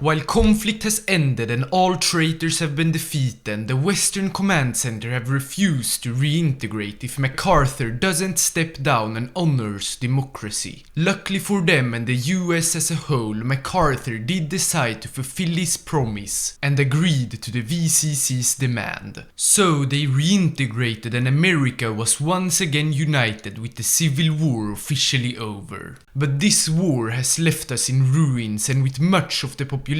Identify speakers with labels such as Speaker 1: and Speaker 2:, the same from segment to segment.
Speaker 1: While conflict has ended and all traitors have been defeated, the Western Command Center have refused to reintegrate if MacArthur doesn't step down and honors democracy. Luckily for them and the US as a whole, MacArthur did decide to fulfill his promise and agreed to the VCC's demand. So they reintegrated and America was once again united with the Civil War officially over. But this war has left us in ruins, and with much of the population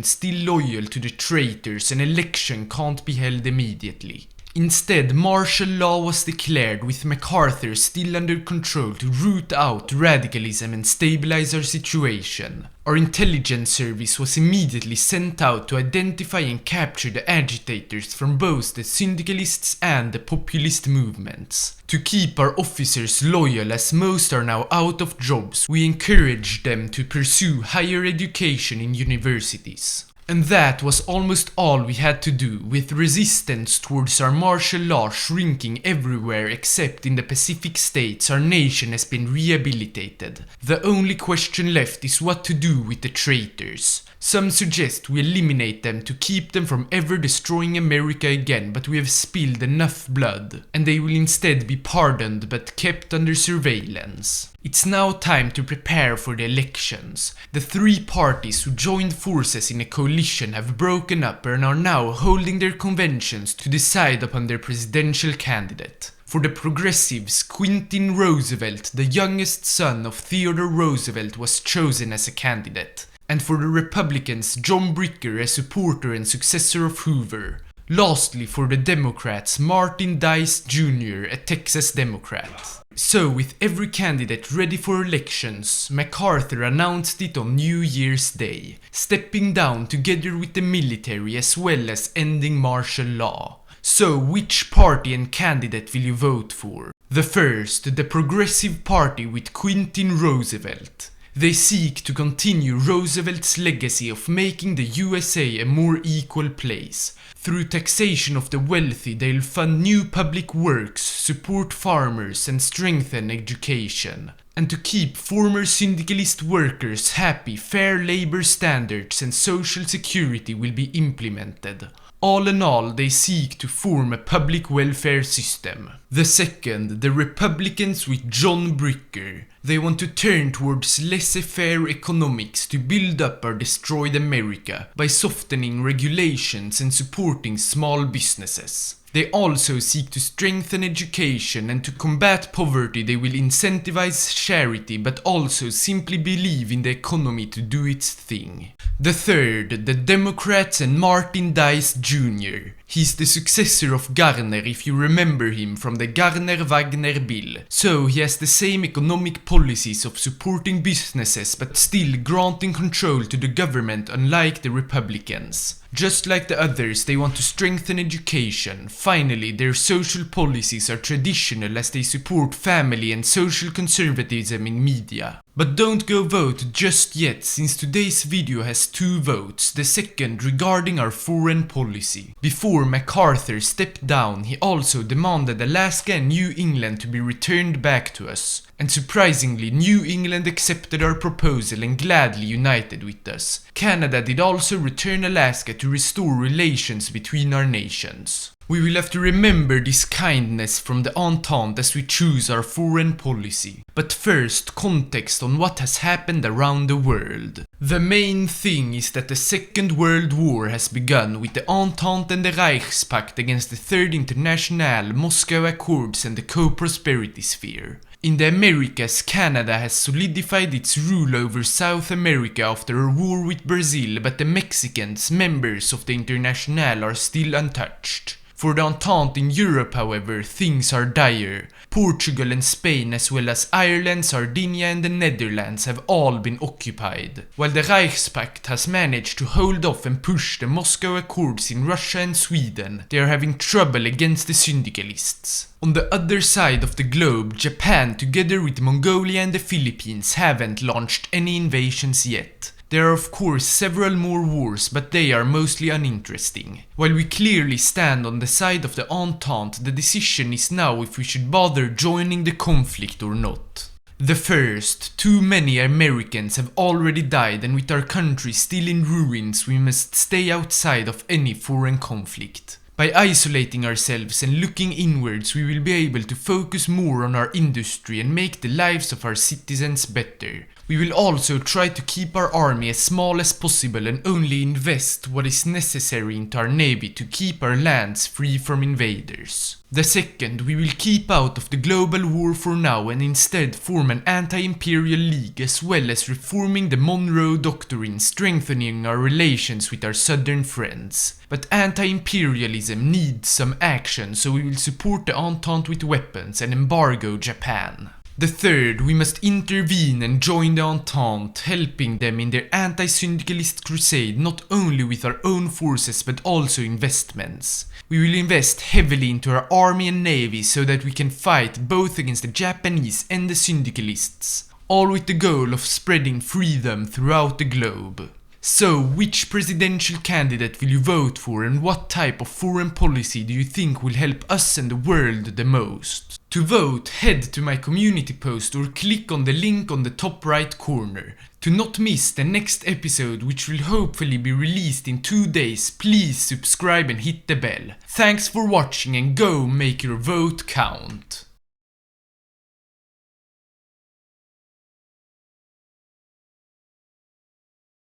Speaker 1: still loyal to the traitors, an election can't be held immediately. Instead, martial law was declared, with MacArthur still under control to root out radicalism and stabilize our situation. Our intelligence service was immediately sent out to identify and capture the agitators from both the syndicalists and the populist movements. To keep our officers loyal, as most are now out of jobs, we encouraged them to pursue higher education in universities. And that was almost all we had to do, with resistance towards our martial law shrinking everywhere except in the Pacific states. Our nation has been rehabilitated. The only question left is what to do with the traitors. Some suggest we eliminate them to keep them from ever destroying America again, but we have spilled enough blood, and they will instead be pardoned but kept under surveillance. It's now time to prepare for the elections. The three parties who joined forces in a coalition have broken up and are now holding their conventions to decide upon their presidential candidate. For the progressives, Quintin Roosevelt, the youngest son of Theodore Roosevelt, was chosen as a candidate. And for the Republicans, John Bricker, a supporter and successor of Hoover. Lastly, for the Democrats, Martin Dice Jr., a Texas Democrat. So, with every candidate ready for elections, MacArthur announced it on New Year's Day, stepping down together with the military as well as ending martial law. So, which party and candidate will you vote for? The first, the Progressive Party with Quintin Roosevelt. They seek to continue Roosevelt's legacy of making the USA a more equal place. Through taxation of the wealthy, they'll fund new public works, support farmers, and strengthen education. And to keep former syndicalist workers happy, fair labor standards and social security will be implemented. All in all, they seek to form a public welfare system. The second, the Republicans with John Bricker. They want to turn towards laissez-faire economics to build up our destroyed America by softening regulations and supporting small businesses. They also seek to strengthen education, and to combat poverty they will incentivize charity but also simply believe in the economy to do its thing. The third, the Democrats and Martin Dice Jr. He's the successor of Garner, if you remember him from the Garner-Wagner bill. So he has the same economic policies of supporting businesses but still granting control to the government, unlike the Republicans. Just like the others, they want to strengthen education. Finally, their social policies are traditional as they support family and social conservatism in media. But don't go vote just yet, since today's video has 2 votes, the second regarding our foreign policy. Before MacArthur stepped down, he also demanded Alaska and New England to be returned back to us. And surprisingly, New England accepted our proposal and gladly united with us. Canada did also return Alaska to restore relations between our nations. We will have to remember this kindness from the Entente as we choose our foreign policy. But first, context on what has happened around the world. The main thing is that the Second World War has begun with the Entente and the Reichspakt against the Third International, Moscow Accords and the Co-Prosperity Sphere. In the Americas, Canada has solidified its rule over South America after a war with Brazil, but the Mexicans, members of the International, are still untouched. For the Entente in Europe, however, things are dire. Portugal and Spain, as well as Ireland, Sardinia and the Netherlands, have all been occupied, while the Reichspakt has managed to hold off and push the Moscow Accords in Russia and Sweden. They are having trouble against the syndicalists. On the other side of the globe, Japan, together with Mongolia and the Philippines, haven't launched any invasions yet. There are of course several more wars, but they are mostly uninteresting. While we clearly stand on the side of the Entente, the decision is now if we should bother joining the conflict or not. The first, too many Americans have already died, and with our country still in ruins, we must stay outside of any foreign conflict. By isolating ourselves and looking inwards, we will be able to focus more on our industry and make the lives of our citizens better. We will also try to keep our army as small as possible and only invest what is necessary into our navy to keep our lands free from invaders. The second, we will keep out of the global war for now and instead form an anti-imperial league, as well as reforming the Monroe Doctrine, strengthening our relations with our southern friends. But anti-imperialism needs some action, so we will support the Entente with weapons and embargo Japan. The third, we must intervene and join the Entente, helping them in their anti-syndicalist crusade not only with our own forces but also investments. We will invest heavily into our army and navy so that we can fight both against the Japanese and the syndicalists, all with the goal of spreading freedom throughout the globe. So, which presidential candidate will you vote for, and what type of foreign policy do you think will help us and the world the most? To vote, head to my community post or click on the link on the top right corner. To not miss the next episode, which will hopefully be released in 2 days, please subscribe and hit the bell. Thanks for watching, and go make your vote count.